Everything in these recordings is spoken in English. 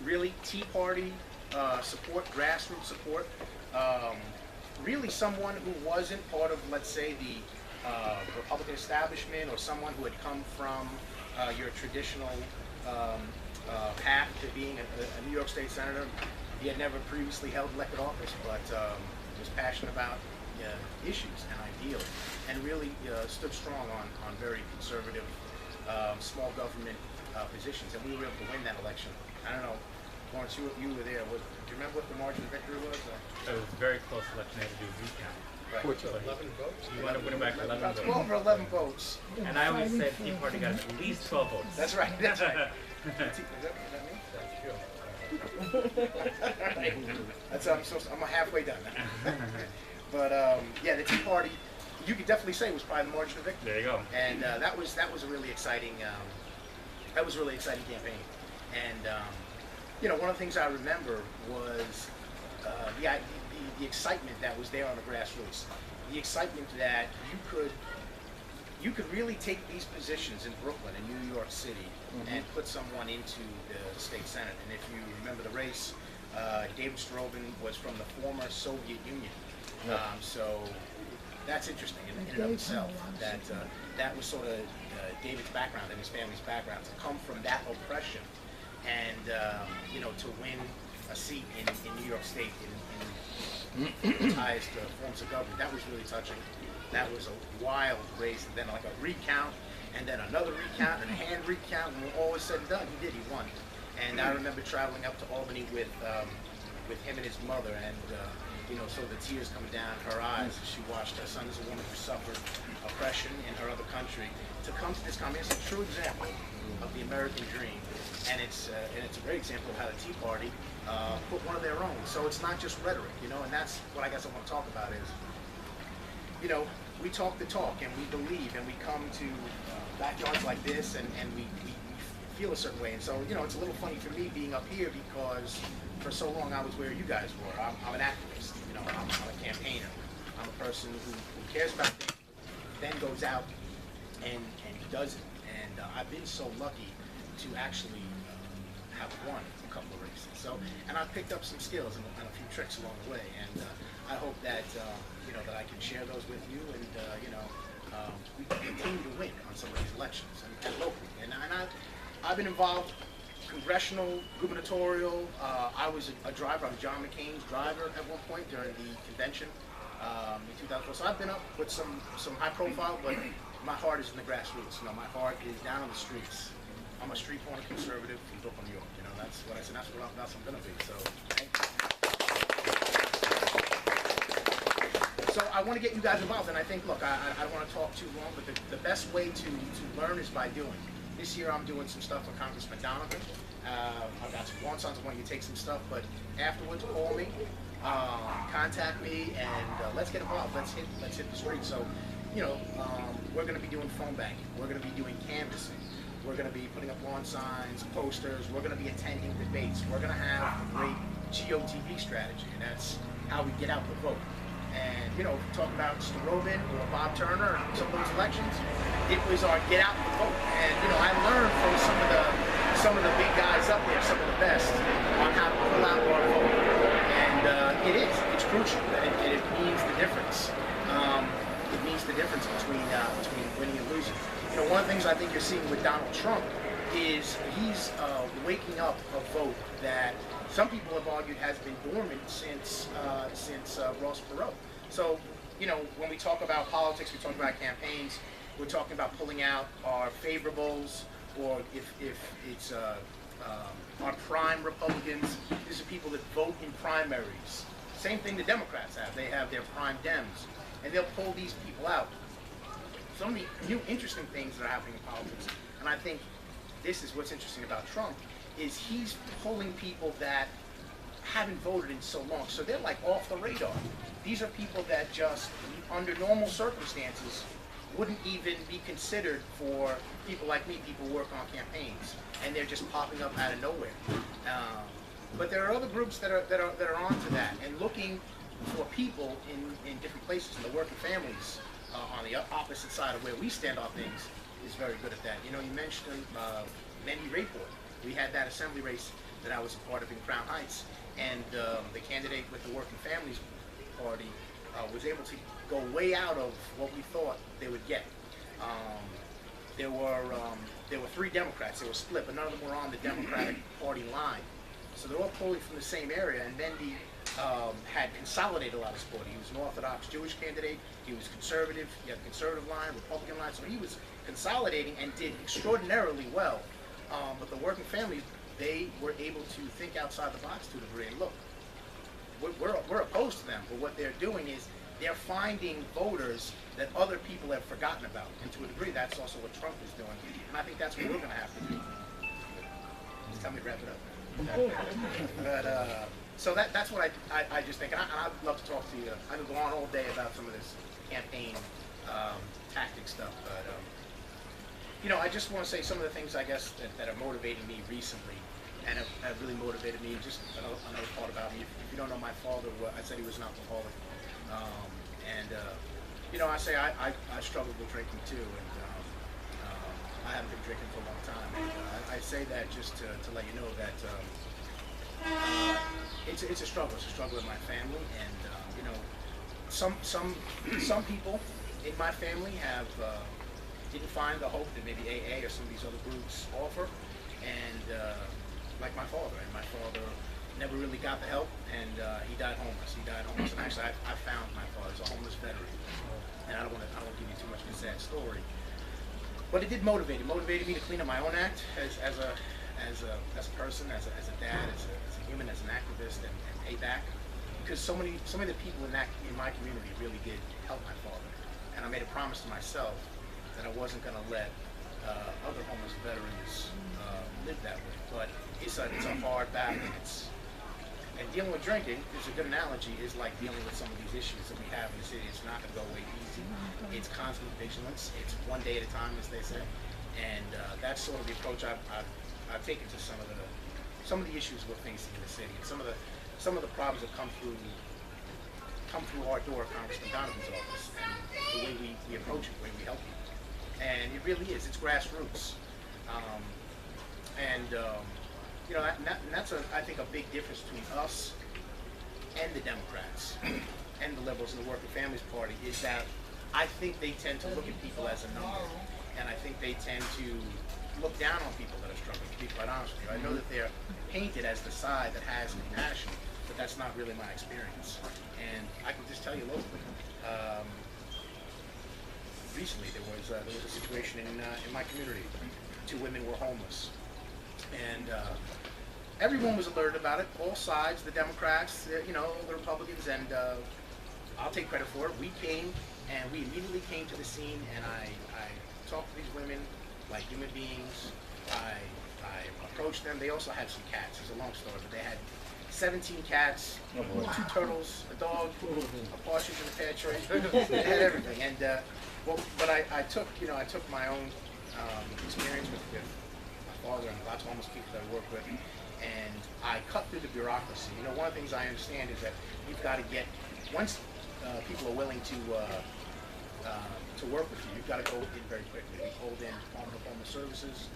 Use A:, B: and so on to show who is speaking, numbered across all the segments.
A: really Tea Party support, grassroots support. Really someone who wasn't part of, let's say, the Republican establishment, or someone who had come from your traditional path to being a New York State Senator. He had never previously held elected office, but was passionate about issues and ideals, and really stood strong on very conservative small government positions, and we were able to win that election. I don't know, Lawrence, you were there. Do you remember what the margin of victory was?
B: It was a very close election. They had to do a recount.
A: Right.
C: 11 votes?
B: You want to win back 11
A: About
B: votes.
A: 12 or 11 votes.
B: And I always said Tea Party got at least 12 votes.
A: That's right. That's right. Is that me? That's I'm halfway done now. But yeah, the Tea Party, you could definitely say, was probably the margin of victory.
B: There you go.
A: And that was a really exciting campaign. And one of the things I remember was the excitement that was there on the grassroots. The excitement that you could really take these positions in Brooklyn and New York City and put someone into the state senate. And if you remember the race, David Strobin was from the former Soviet Union. So that's interesting in and of itself. That was sort of David's background and his family's background, to come from that oppression and to win a seat in New York State in highest forms of government. That was really touching. That was a wild race, and then like a recount, and then another recount, and a hand recount, and when all was said and done, he won. And I remember traveling up to Albany with him and his mother, and so the tears coming down her eyes as she watched her son, as a woman who suffered oppression in her other country, to come to this country. It's a true example of the American dream, and it's a great example of how the Tea Party put one of their own. So it's not just rhetoric, and that's what I guess I want to talk about is, we talk the talk, and we believe, and we come to backyards like this, and we feel a certain way. And so, it's a little funny for me being up here, because for so long I was where you guys were. I'm an activist, I'm a campaigner. I'm a person who cares about things, then goes out and does it. And I've been so lucky to actually have won a couple of races. So, and I've picked up some skills and a few tricks along the way. And I hope that that I can share those with you, and we can continue to win on some of these elections and locally. And I've been involved congressional, gubernatorial. I was a driver. I'm John McCain's driver at one point during the convention in 2004. So I've been up with some high profile, but my heart is in the grassroots. My heart is down on the streets. I'm a street corner conservative from Brooklyn, New York. That's what I said. That's what I'm gonna be. So. So I want to get you guys involved, and I think, look, I don't want to talk too long, but the best way to learn is by doing. This year I'm doing some stuff with Congressman Donovan. I've got some lawn signs. I want you to take some stuff, but afterwards call me, contact me, and let's get involved. Let's hit the street. So, we're going to be doing phone banking. We're going to be doing canvassing. We're going to be putting up lawn signs, posters. We're going to be attending debates. We're going to have a great GOTV strategy, and that's how we get out the vote. And, talk about Strobin or Bob Turner and some of those elections, it was our get out the vote. And, I learned from some of the big guys up there, some of the best, on how to pull out our vote. And it's crucial. It means the difference. It means the difference between winning and losing. One of the things I think you're seeing with Donald Trump is he's waking up a vote that some people have argued has been dormant since Ross Perot. So, when we talk about politics, we talk about campaigns, we're talking about pulling out our favorables, or if it's our prime Republicans. These are people that vote in primaries. Same thing the Democrats have. They have their prime Dems, and they'll pull these people out. Some of the new interesting things that are happening in politics, and I think this is what's interesting about Trump, is he's pulling people that haven't voted in so long. So they're like off the radar. These are people that just, under normal circumstances, wouldn't even be considered for people like me, people who work on campaigns, and they're just popping up out of nowhere. But there are other groups that are onto that and looking for people in different places, and the working families on the opposite side of where we stand on things is very good at that. You mentioned Mandy Rayport. We had that assembly race that I was a part of in Crown Heights, and the candidate with the Working Families Party was able to go way out of what we thought they would get. There were 3 Democrats. They were split, but none of them were on the Democratic Party line. So they're all pulling from the same area, and Mendy had consolidated a lot of support. He was an Orthodox Jewish candidate. He was conservative. He had a conservative line, Republican line. So he was consolidating and did extraordinarily well. But the Working Families, they were able to think outside the box to a degree. And look, we're opposed to them, but what they're doing is they're finding voters that other people have forgotten about. And to a degree, that's also what Trump is doing. And I think that's what we're going to have to do. Just tell me to wrap it up. But so that's what I just think. And I'd love to talk to you. I could go on all day about some of this campaign tactic stuff. But I just want to say some of the things I guess that are motivating me recently, and have really motivated me. Just another thought about me. If you don't know my father, I said he was an alcoholic, I say I struggled with drinking too, and I haven't been drinking for a long time. And, I say that just to let you know that it's a struggle. It's a struggle in my family, and some people in my family have didn't find the hope that maybe AA or some of these other groups offer, and like my father. And my father never really got the help, and he died homeless. And actually, I found my father as a homeless veteran, and I don't want to give you too much of a sad story. But it did motivate. It motivated me to clean up my own act as a person, as a dad, as a human, as an activist, and pay back. Because so many of the people in my community really did help my father, and I made a promise to myself that I wasn't going to let other homeless veterans live that way. But it's a hard battle. And dealing with drinking is a good analogy. Is like dealing with some of these issues that we have in the city. It's not going to go away easy. It's constant vigilance. It's one day at a time, as they say. And that's sort of the approach I've taken to some of the issues we're facing in the city. And some of the problems that come through our door, Congressman Donovan's office, and the way we approach it, the way we help people. And it really is. It's grassroots. That's I think a big difference between us and the Democrats and the Liberals and the Working Families Party is that I think they tend to look at people as a number, and I think they tend to look down on people that are struggling, to be quite honest with you. I know that they're painted as the side that has compassion, but that's not really my experience. And I can just tell you locally, recently there was a situation in my community. 2 women were homeless, and everyone was alerted about it. All sides, the Democrats, the Republicans, and I'll take credit for it. We came, and we immediately came to the scene, and I talked to these women like human beings. I approached them. They also had some cats. It's a long story, but they had 17 cats, 2 turtles, a dog, a partridge in a pear tree. They had everything. And but I took my own experience with my father and lots of homeless people that I work with, and I cut through the bureaucracy. One of the things I understand is that you've got to get, once people are willing to work with you, you've got to go in very quickly. We pulled in Department of Homeless Services.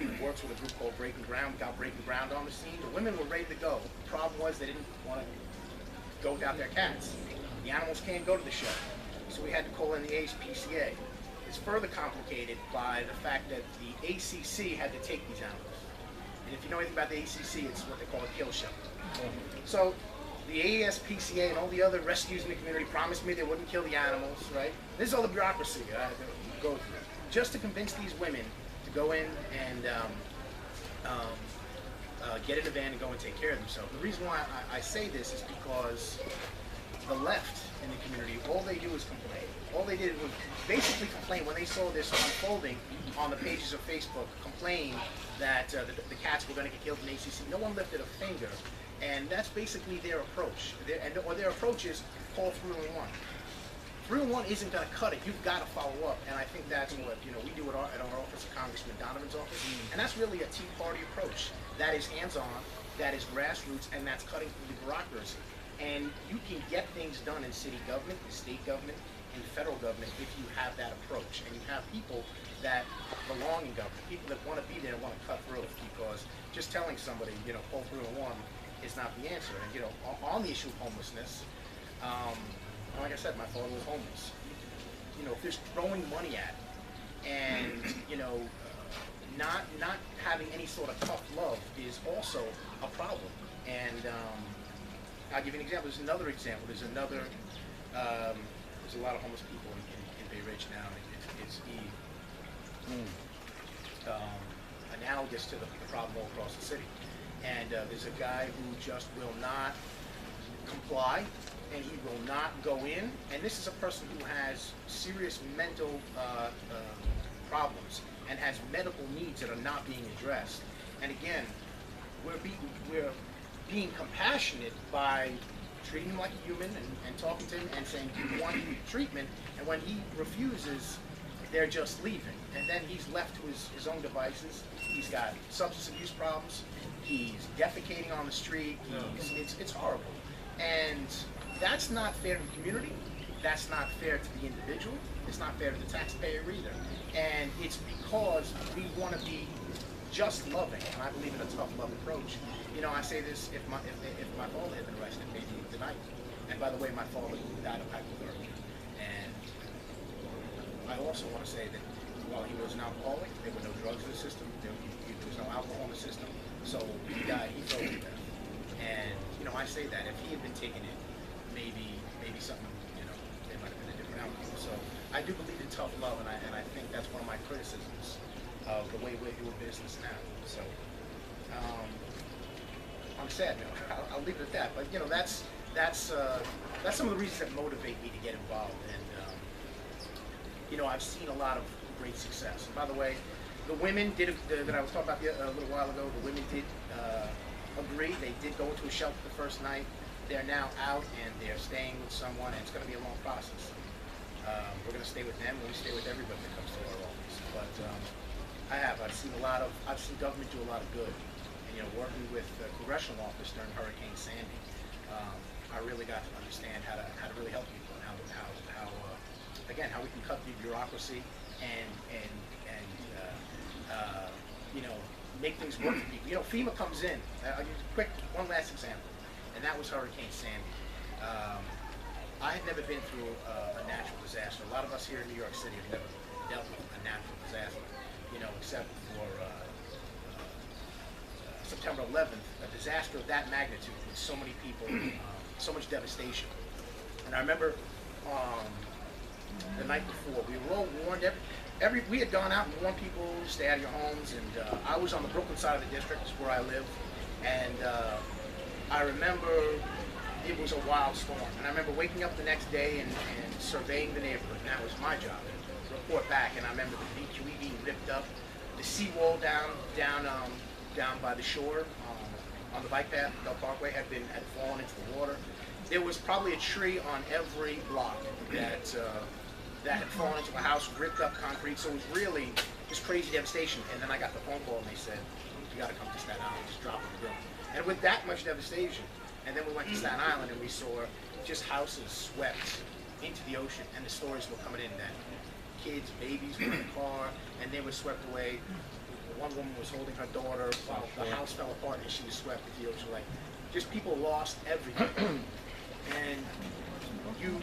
A: We worked with a group called Breaking Ground. We got Breaking Ground on the scene. The women were ready to go. The problem was they didn't want to go without their cats. The animals can't go to the show. So we had to call in the ASPCA. It's further complicated by the fact that the ACC had to take these animals. And if you know anything about the ACC, it's what they call a kill shelter. So the ASPCA and all the other rescues in the community promised me they wouldn't kill the animals, right? This is all the bureaucracy that I had to go through just to convince these women to go in and get in a van and go and take care of themselves. The reason why I say this is because the left in the community, all they do is complain. All they did was basically complain when they saw this unfolding on the pages of Facebook, complain that the cats were going to get killed in ACC. No one lifted a finger, and that's basically their approach. Their approach is call 311. 311 isn't going to cut it. You've got to follow up, and I think that's what we do at our office, at Congressman Donovan's office, and that's really a Tea Party approach. That is hands-on, that is grassroots, and that's cutting through the bureaucracy. And you can get things done in city government, in state government, in federal government if you have that approach, and you have people that belong in government, people that want to be there and want to cut through, because just telling somebody, pull through and one is not the answer. And, on the issue of homelessness, like I said, my father was homeless. If there's throwing money at it, and, not having any sort of tough love is also a problem. And I'll give you an example. There's another example. There's a lot of homeless people in Bay Ridge now. It's analogous to the problem all across the city. And there's a guy who just will not comply, and he will not go in. And this is a person who has serious mental problems and has medical needs that are not being addressed. And again, we're being compassionate by treating him like a human and talking to him and saying, do you want treatment? And when he refuses, they're just leaving. And then he's left to his own devices. He's got substance abuse problems. He's defecating on the street. It's horrible. And that's not fair to the community. That's not fair to the individual. It's not fair to the taxpayer either. And it's because we want to be just loving, and I believe in a tough love approach. I say this, if my father had been arrested, maybe tonight. And by the way, my father died of hypothermia. And I also want to say that while he was an alcoholic, there were no drugs in the system, there was no alcohol in the system, so he died, he froze to death. And, I say that if he had been taking it, maybe something, there might have been a different outcome. So I do believe in tough love, and I think that's one of my criticisms of the way we're doing business now. So, on a sad note, I'll leave it at that. But that's some of the reasons that motivate me to get involved. And I've seen a lot of great success. And by the way, the women did that I was talking about a little while ago. The women did agree. They did go into a shelter the first night. They're now out and they're staying with someone, and it's going to be a long process. We're going to stay with them, and we stay with everybody that comes to our office. But I've seen government do a lot of good. And working with the congressional office during Hurricane Sandy, I really got to understand how to really help people, and how we can cut through bureaucracy and make things work for people. FEMA comes in. I'll give you one last example, and that was Hurricane Sandy. I had never been through a natural disaster. A lot of us here in New York City have never dealt with a natural disaster, except for September 11th, a disaster of that magnitude with so many people, so much devastation. And I remember the night before, we were all warned. We had gone out and warned people, stay out of your homes, and I was on the Brooklyn side of the district, where I live, and I remember it was a wild storm. And I remember waking up the next day and surveying the neighborhood, and that was my job, to report back. And I remember the BQE being ripped up, the seawall down by the shore on the bike path, Bell Parkway, had fallen into the water. There was probably a tree on every block that had fallen into a house, ripped up concrete. So it was really just crazy devastation. And then I got the phone call, and they said, "You got to come to Staten Island, just drop it in the room." And with that much devastation, and then we went to Staten Island and we saw just houses swept into the ocean, and the stories were coming in that kids, babies were in the car, and they were swept away. One woman was holding her daughter while the house fell apart and she was swept into the ocean. Like, just people lost everything. And you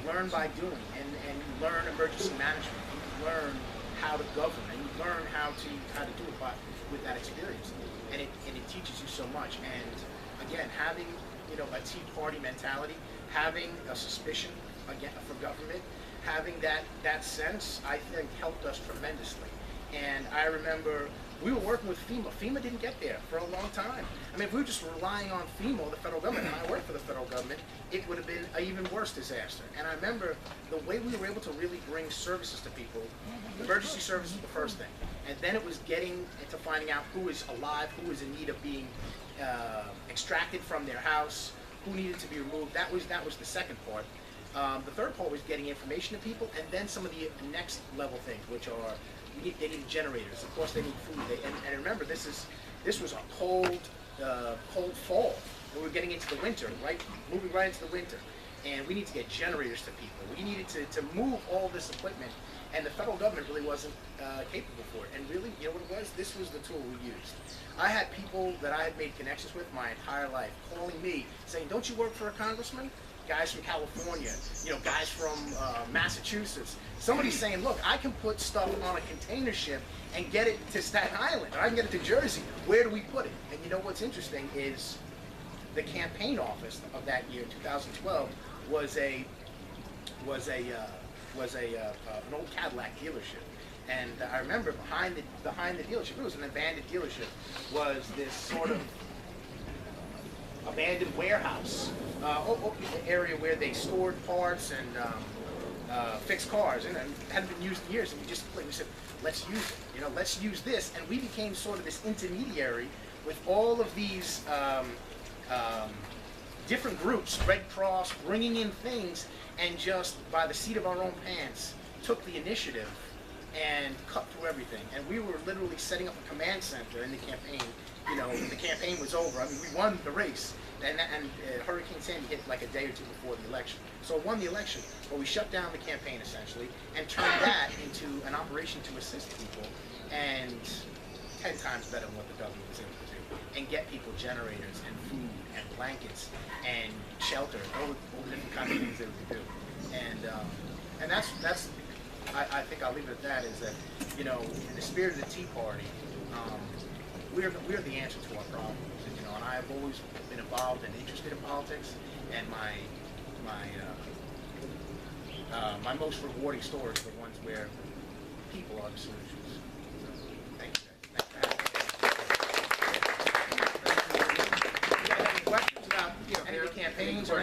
A: learn by doing, and you learn emergency management. You learn how to govern, and you learn how to do it with that experience. And it teaches you so much. And again, having a Tea Party mentality, having a suspicion for government, having that sense, I think helped us tremendously. And I remember we were working with FEMA. FEMA didn't get there for a long time. I mean, if we were just relying on FEMA or the federal government, and I worked for the federal government, it would have been an even worse disaster. And I remember the way we were able to really bring services to people. Emergency service was the first thing. And then it was getting into finding out who is alive, who is in need of being extracted from their house, who needed to be removed. That was the second part. The third part was getting information to people, and then some of the next level things, which are they need generators. Of course, they need food. And remember, this was a cold fall. We were getting into the winter, moving right into the winter. and we need to get generators to people. We needed to move all this equipment, and the federal government really wasn't capable for it. And really, you know what it was? This was the tool we used. I had people that I had made connections with my entire life calling me saying, "Don't you work for a congressman?" Guys from California, you know, guys from Massachusetts. Somebody's saying, "Look, I can put stuff on a container ship and get it to Staten Island, or I can get it to Jersey. Where do we put it?" And you know what's interesting is the campaign office of that year, 2012, was an old Cadillac dealership. And I remember behind the dealership, it was an abandoned dealership, was this sort of abandoned warehouse area where they stored parts and fixed cars, and it hadn't been used in years. And we said, let's use it. You know, let's use this, and we became sort of this intermediary with all of these different groups, Red Cross, bringing in things, and just by the seat of our own pants took the initiative and cut through everything. And we were literally setting up a command center in the campaign. You know, the campaign was over. I mean, we won the race, and Hurricane Sandy hit like a day or two before the election. So won the election, but we shut down the campaign essentially and turned that into an operation to assist people, and 10 times better than what the government was able to do, and get people generators and food and blankets and shelter, all the different kinds of things that we do. And that's I think I'll leave it at that, is that, you know, in the spirit of the Tea Party, we're the answer to our problems. You know, and I've always been involved and interested in politics, and my most rewarding stories are the ones where people are the solutions. So, thank you guys. You guys have any questions about, you know, any of the campaigns or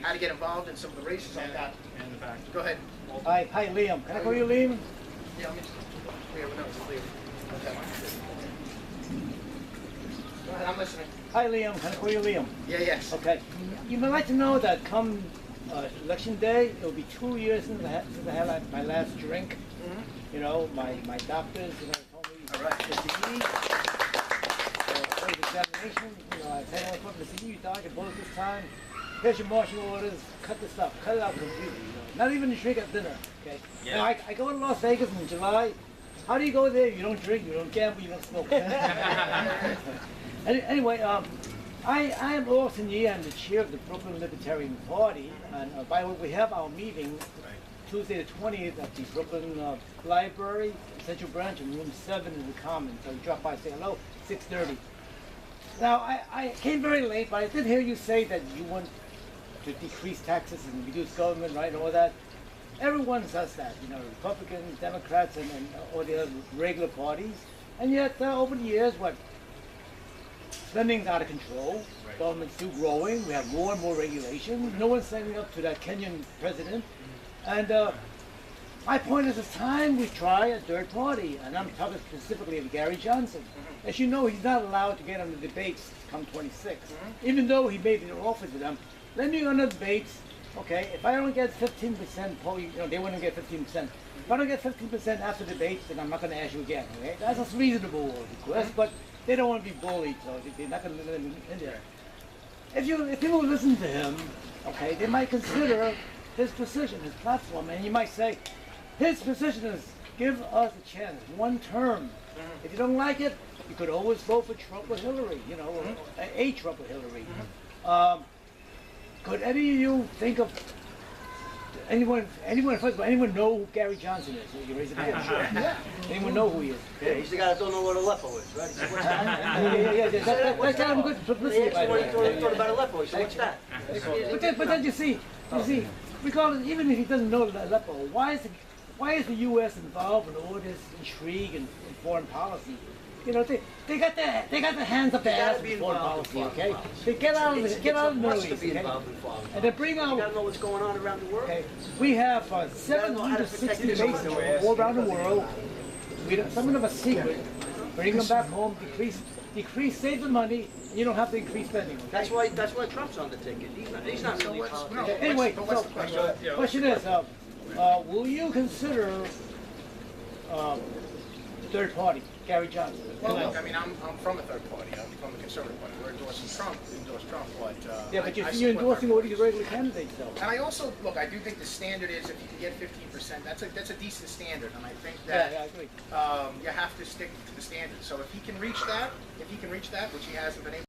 A: how to get involved in some of the races like that?
B: In the back.
A: Go ahead.
C: Hi, Liam. Can I call you Liam?
A: Yeah, let me just, no, it's Liam. Okay. Go ahead, I'm listening.
C: Hi, Liam. Can I call you Liam?
A: Yeah, yes.
C: Okay. You might like to know that come election day, it will be 2 years since I had my last drink. You know, my doctors, you know, told me
A: All right.
C: the disease, examination. You know, I said, "Well, look, the you dog and both this time. Here's your marching orders. Cut the stuff. Cut it out completely. You know, not even to drink at dinner." Okay.
A: Yeah.
C: Now, I go to Las Vegas in July. How do you go there? You don't drink, you don't gamble, you don't smoke. Anyway, I am Austin Yee. I'm the chair of the Brooklyn Libertarian Party, and by the way, we have our meeting Tuesday the 20th at the Brooklyn Library, Central Branch, in room 7 in the Commons. So you drop by, say hello, 6:30. Now, I came very late, but I did hear you say that you want to decrease taxes and reduce government, right, and all that. Everyone does that, you know, Republicans, Democrats, and all the other regular parties. And yet, over the years, spending's out of control.
A: Right.
C: Government's still growing. We have more and more regulations. No one's standing up to that Kenyan president. And my point is, it's time we try a third party. And I'm talking specifically of Gary Johnson. As you know, he's not allowed to get on the debates come 26. Even though he made an offer to them, let me on the debates. Okay, if I don't get 15% poll, you know, they wouldn't get 15%. If I don't get 15% after debates, then I'm not going to ask you again. Okay, that's a reasonable request, but they don't want to be bullied, so they're not going to let him in there. If people listen to him, okay, they might consider his position, his platform, and you might say, his position is give us a chance, one term. If you don't like it, you could always vote for Trump or Hillary, you know, or a Trump or Hillary. Could any of you think of anyone first of all, anyone know who Gary Johnson is? You raise your hand. Sure. Yeah. Anyone know who he is?
D: Yeah, he's the guy that don't know what Aleppo is, right? So what's that?
C: That's kind of good publicity.
D: Yeah, what he thought about Aleppo. So what's that?
C: But then you see, regardless, even if he doesn't know Aleppo, why is the U.S. involved in all this intrigue and foreign policy? You know, they got their hands up their ass in foreign policy, okay? They get out of the Middle East, okay? And they bring out.
D: You gotta know what's going on around the world.
C: Okay, we have 760 bases all around the world. Some of them are secret. Bring them back home, decrease, save the money, and you don't have to increase spending. Okay?
D: That's why Trump's on the ticket. He's not really a politician.
C: Okay, anyway, so question is, will you consider third party, Gary Johnson?
A: Well, look, I mean, I'm from a third party. I'm from the Conservative Party. We're endorsing endorsing Trump, but
C: Yeah, but
A: I
C: you're
A: support
C: endorsing
A: my
C: all these regular candidates, though.
A: And I also look. I do think the standard is if you can get 15%, that's a decent standard, and I think
C: Yeah,
A: that
C: I agree.
A: you have to stick to the standard. So if he can reach that, which he hasn't been able.